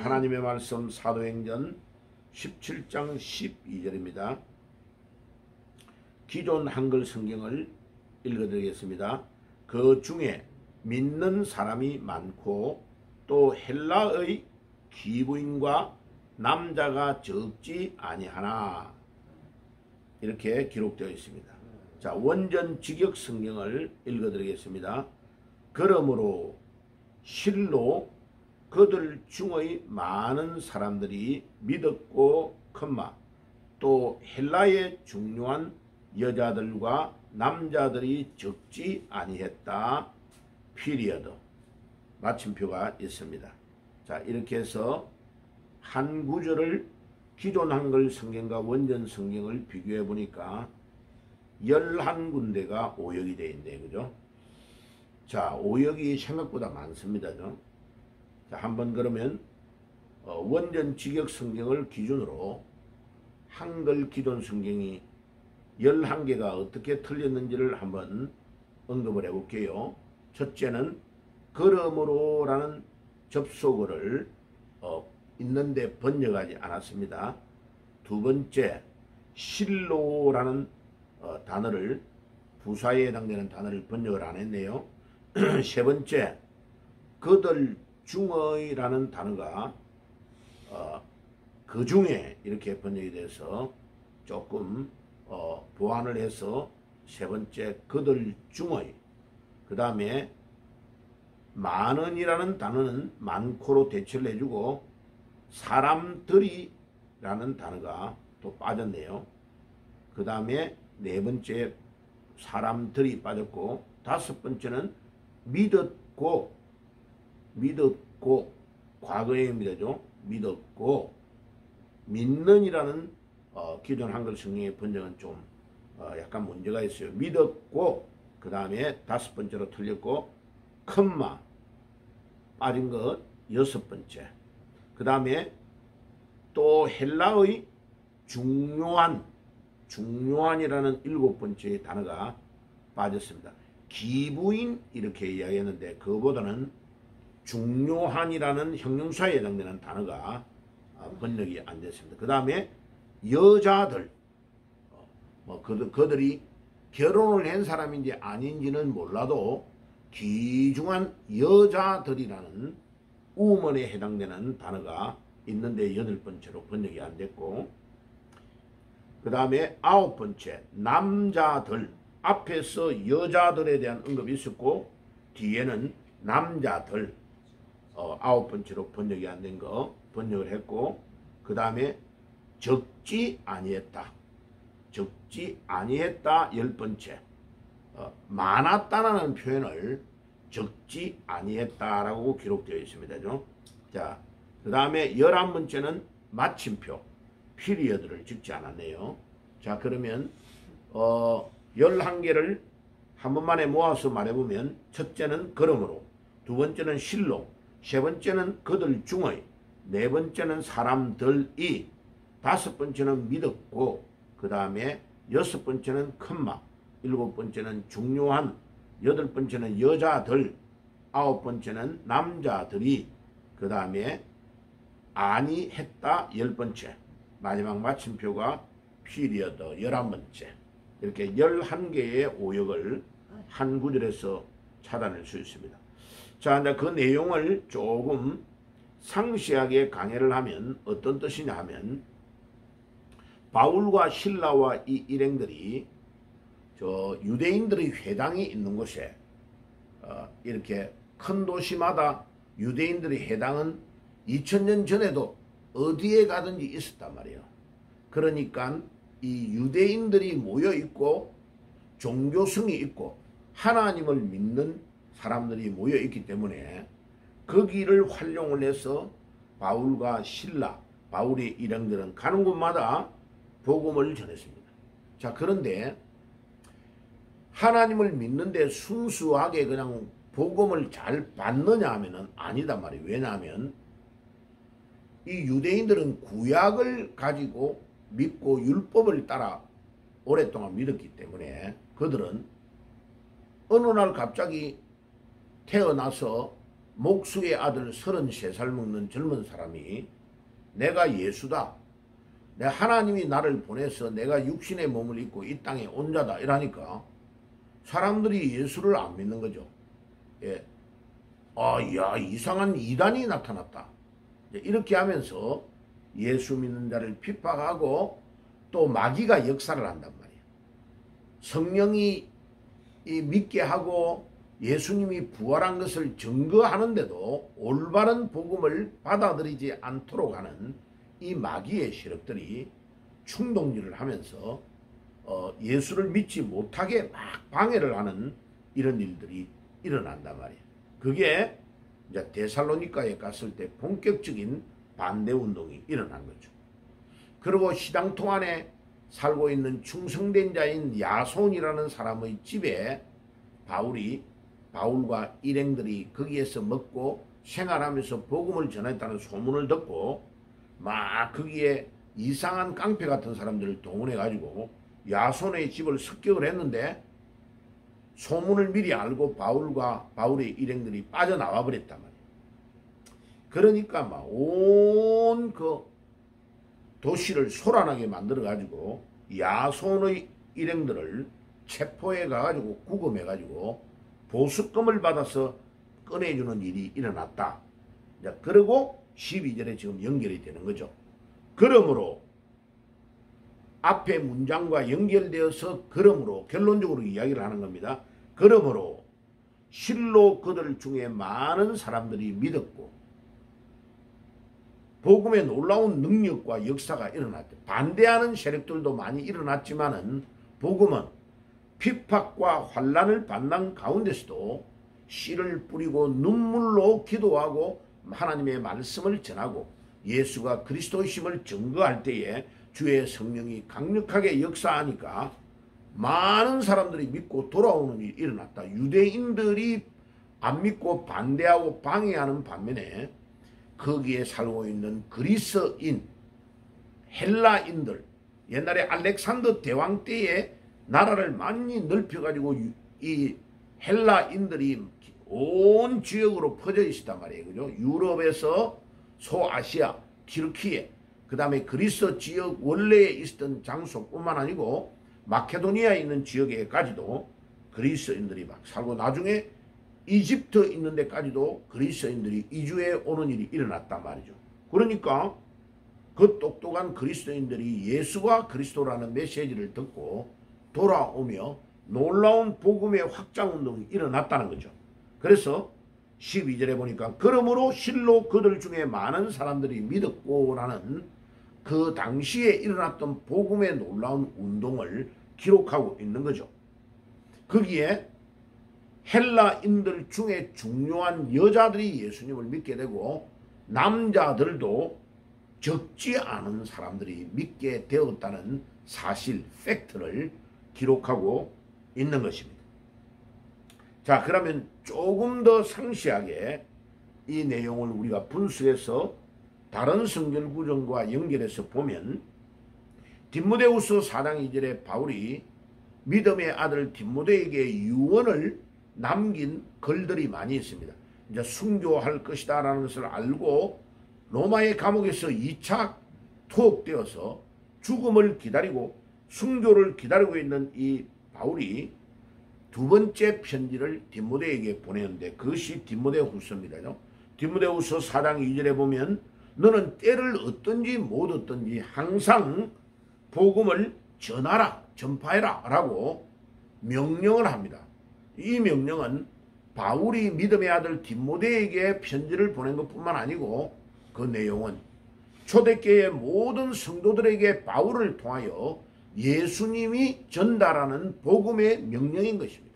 하나님의 말씀 사도행전 17장 12절입니다. 기존 한글 성경을 읽어드리겠습니다. 그 중에 믿는 사람이 많고 또 헬라의 기부인과 남자가 적지 아니하나, 이렇게 기록되어 있습니다. 자, 원전 직역 성경을 읽어드리겠습니다. 그러므로 실로 그들 중의 많은 사람들이 믿었고, 또 헬라의 중요한 여자들과 남자들이 적지 아니했다. 피리어드. 마침표가 있습니다. 자, 이렇게 해서 한 구절을 기존 한글 성경과 원전 성경을 비교해 보니까 11군데가 오역이 되어 있네요. 그죠? 자, 오역이 생각보다 많습니다. 자, 한번 그러면 원전 직역 성경을 기준으로 한글 기존 성경이 11개가 어떻게 틀렸는지를 한번 언급을 해볼게요. 첫째는 그러므로 라는 접속어를 있는데 번역하지 않았습니다. 두 번째, 실로라는 단어를, 부사에 해당되는 단어를 번역을 안 했네요. 세 번째, 그들 중의라는 단어가 그 중에 이렇게 번역이 돼서 조금 보완을 해서 세 번째, 그들 중의. 그 다음에 많은이라는 단어는 많고로 대체를 해주고 사람들이 라는 단어가 또 빠졌네요. 그 다음에 네 번째, 사람들이 빠졌고, 다섯 번째는 믿었고 과거형입니다죠. 믿었고, 믿는이라는 기존 한글 성경의 번역은 좀 약간 문제가 있어요. 믿었고, 그 다음에 다섯 번째로 틀렸고, 컴마 빠진 것 여섯 번째. 그 다음에 또 헬라의 중요한이라는 일곱 번째 단어가 빠졌습니다. 기부인 이렇게 이야기했는데 그거보다는 중요한이라는 형용사에 해당되는 단어가 번역이 안 됐습니다. 그 다음에 여자들, 그들이 결혼을 한 사람인지 아닌지는 몰라도 귀중한 여자들이라는 우먼에 해당되는 단어가 있는데 여덟 번째로 번역이 안 됐고, 그 다음에 아홉 번째, 남자들. 앞에서 여자들에 대한 언급이 있었고 뒤에는 남자들, 아홉 번째로 번역이 안 된 거 번역을 했고, 그 다음에 적지 아니했다 열 번째, 많았다라는 표현을 적지 아니했다라고 기록되어 있습니다. 자, 그 다음에 11번째는 마침표, 피리어드를 적지 않았네요. 자, 그러면 11개를 한 번만에 모아서 말해보면, 첫째는 그러므로, 두 번째는 실로, 세 번째는 그들 중의, 네 번째는 사람들이, 다섯 번째는 믿었고, 그 다음에 여섯 번째는 컴마, 일곱 번째는 중요한, 여덟 번째는 여자들, 아홉 번째는 남자들이, 그 다음에 아니했다 열 번째, 마지막 마침표가 피리어드 11번째. 이렇게 11개의 오역을 한 구절에서 찾아낼 수 있습니다. 자, 이제 그 내용을 조금 상세하게 강해를 하면 어떤 뜻이냐 하면, 바울과 실라와 이 일행들이 유대인들의 회당이 있는 곳에, 이렇게 큰 도시마다 유대인들의 회당은 2000년 전에도 어디에 가든지 있었단 말이에요. 그러니까 이 유대인들이 모여 있고 종교성이 있고 하나님을 믿는 사람들이 모여 있기 때문에 거기를 활용을 해서 바울과 실라, 바울의 일행들은 가는 곳마다 복음을 전했습니다. 자, 그런데 하나님을 믿는데 순수하게 그냥 복음을 잘 받느냐 하면은 아니단 말이에요. 왜냐하면 이 유대인들은 구약을 가지고 믿고 율법을 따라 오랫동안 믿었기 때문에 그들은 어느 날 갑자기 태어나서 목수의 아들 33살 먹는 젊은 사람이 내가 예수다. 내 하나님이 나를 보내서 내가 육신의 몸을 입고 이 땅에 온 자다. 이러니까 사람들이 예수를 안 믿는 거죠. 예. 야, 이상한 이단이 나타났다. 이렇게 하면서 예수 믿는 자를 핍박하고 또 마귀가 역사를 한단 말이에요. 성령이 믿게 하고 예수님이 부활한 것을 증거하는데도 올바른 복음을 받아들이지 않도록 하는 이 마귀의 세력들이 충동질을 하면서 예수를 믿지 못하게 막 방해를 하는 이런 일들이 일어난단 말이에요. 그게 이제 데살로니가에 갔을 때 본격적인 반대운동이 일어난 거죠. 그리고 시당통 안에 살고 있는 충성된 자인 야손이라는 사람의 집에 바울과 일행들이 거기에서 먹고 생활하면서 복음을 전했다는 소문을 듣고 막 거기에 이상한 깡패 같은 사람들을 동원해 가지고 야손의 집을 습격을 했는데 소문을 미리 알고 바울의 일행들이 빠져나와 버렸단 말이에요. 그러니까 막 온 그 도시를 소란하게 만들어 가지고 야손의 일행들을 체포해 가지고 구금해 가지고 보수금을 받아서 꺼내주는 일이 일어났다. 그리고 12절에 지금 연결이 되는 거죠. 그러므로 앞에 문장과 연결되어서 그러므로 결론적으로 이야기를 하는 겁니다. 그러므로 실로 그들 중에 많은 사람들이 믿었고 복음의 놀라운 능력과 역사가 일어났죠. 반대하는 세력들도 많이 일어났지만은 복음은 핍박과 환난을 받는 가운데서도 씨를 뿌리고 눈물로 기도하고 하나님의 말씀을 전하고 예수가 그리스도이심을 증거할 때에 주의 성령이 강력하게 역사하니까 많은 사람들이 믿고 돌아오는 일이 일어났다. 유대인들이 안 믿고 반대하고 방해하는 반면에 거기에 살고 있는 그리스인, 헬라인들, 옛날에 알렉산더 대왕 때에 나라를 많이 넓혀가지고 이 헬라인들이 온 지역으로 퍼져 있었단 말이에요. 그죠? 유럽에서 소아시아, 튀르키예, 그 다음에 그리스 지역 원래에 있었던 장소뿐만 아니고 마케도니아에 있는 지역에까지도 그리스인들이 막 살고 나중에 이집트 있는 데까지도 그리스인들이 이주해 오는 일이 일어났단 말이죠. 그러니까 그 똑똑한 그리스도인들이 예수가 그리스도라는 메시지를 듣고 돌아오며 놀라운 복음의 확장운동이 일어났다는 거죠. 그래서 12절에 보니까 그러므로 실로 그들 중에 많은 사람들이 믿었고라는 그 당시에 일어났던 복음의 놀라운 운동을 기록하고 있는 거죠. 거기에 헬라인들 중에 중요한 여자들이 예수님을 믿게 되고 남자들도 적지 않은 사람들이 믿게 되었다는 사실, 팩트를 기록하고 있는 것입니다. 자, 그러면 조금 더 상세하게 이 내용을 우리가 분석해서 다른 성경 구절과 연결해서 보면 디모데후서 4장 2절에 바울이 믿음의 아들 디모데에게 유언을 남긴 글들이 많이 있습니다. 이제 순교할 것이다 라는 것을 알고 로마의 감옥에서 2차 투옥되어서 죽음을 기다리고 순교를 기다리고 있는 이 바울이 두 번째 편지를 디모데에게 보내는데 그것이 디모데후서입니다. 디모데후서 4장 2절에 보면 너는 때를 얻든지 못 얻든지 항상 복음을 전하라, 전파해라 라고 명령을 합니다. 이 명령은 바울이 믿음의 아들 디모데에게 편지를 보낸 것뿐만 아니고 그 내용은 초대교회의 모든 성도들에게 바울을 통하여 예수님이 전달하는 복음의 명령인 것입니다.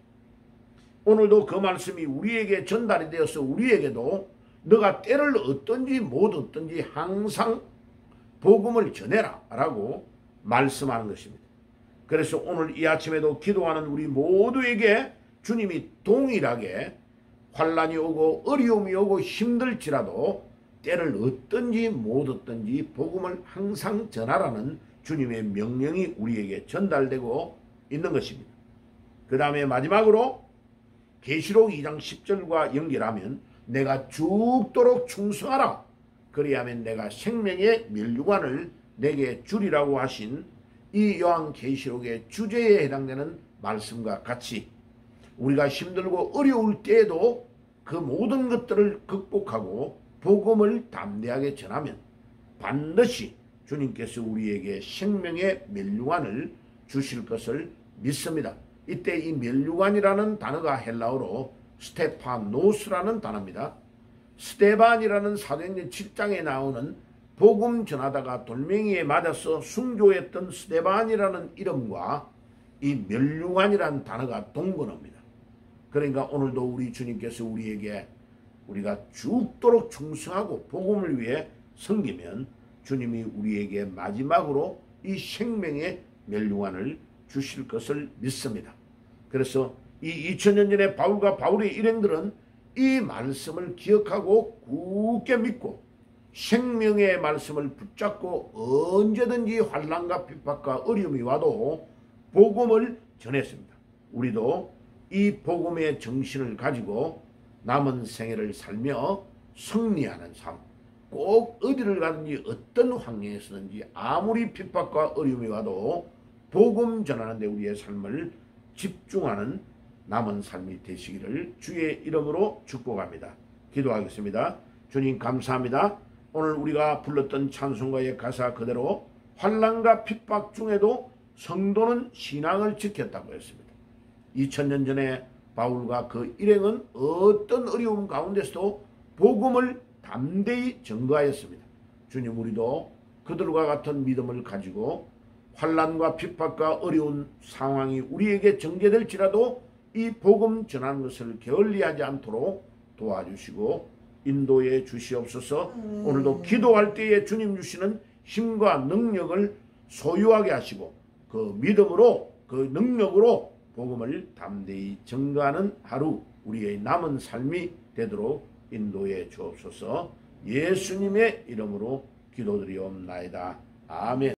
오늘도 그 말씀이 우리에게 전달이 되어서 우리에게도 너가 때를 얻든지 못 얻든지 항상 복음을 전해라 라고 말씀하는 것입니다. 그래서 오늘 이 아침에도 기도하는 우리 모두에게 주님이 동일하게 환난이 오고 어려움이 오고 힘들지라도 때를 얻든지 못 얻든지 복음을 항상 전하라는 주님의 명령이 우리에게 전달되고 있는 것입니다. 그 다음에 마지막으로 계시록 2장 10절과 연결하면 내가 죽도록 충성하라. 그리하면 내가 생명의 면류관을 내게 주리라고 하신 이 요한계시록의 주제에 해당되는 말씀과 같이 우리가 힘들고 어려울 때에도 그 모든 것들을 극복하고 복음을 담대하게 전하면 반드시 주님께서 우리에게 생명의 면류관을 주실 것을 믿습니다. 이때 이 면류관이라는 단어가 헬라어로 스테파노스라는 단어입니다. 스데반이라는 사도행전 7장에 나오는 복음 전하다가 돌멩이에 맞아서 순교했던 스데반이라는 이름과 이 면류관이라는 단어가 동번어입니다. 그러니까 오늘도 우리 주님께서 우리에게 우리가 죽도록 충성하고 복음을 위해 섬기면 주님이 우리에게 마지막으로 이 생명의 면류관을 주실 것을 믿습니다. 그래서 이 2000년 전에 바울과 바울의 일행들은 이 말씀을 기억하고 굳게 믿고 생명의 말씀을 붙잡고 언제든지 환난과 핍박과 어려움이 와도 복음을 전했습니다. 우리도 이 복음의 정신을 가지고 남은 생애를 살며 승리하는 삶, 꼭 어디를 가든지 어떤 환경에서든지 아무리 핍박과 어려움이 와도 복음 전하는 데 우리의 삶을 집중하는 남은 삶이 되시기를 주의 이름으로 축복합니다. 기도하겠습니다. 주님 감사합니다. 오늘 우리가 불렀던 찬송가의 가사 그대로 환난과 핍박 중에도 성도는 신앙을 지켰다고 했습니다. 2000년 전에 바울과 그 일행은 어떤 어려움 가운데서도 복음을 담대히 전거하였습니다. 주님 우리도 그들과 같은 믿음을 가지고 환난과 핍박과 어려운 상황이 우리에게 전개될지라도 이 복음 전하는 것을 게을리하지 않도록 도와주시고 인도해 주시옵소서. 오늘도 기도할 때에 주님 주시는 힘과 능력을 소유하게 하시고 그 믿음으로 그 능력으로 복음을 담대히 전가하는 하루 우리의 남은 삶이 되도록 인도해 주옵소서. 예수님의 이름으로 기도드리옵나이다. 아멘.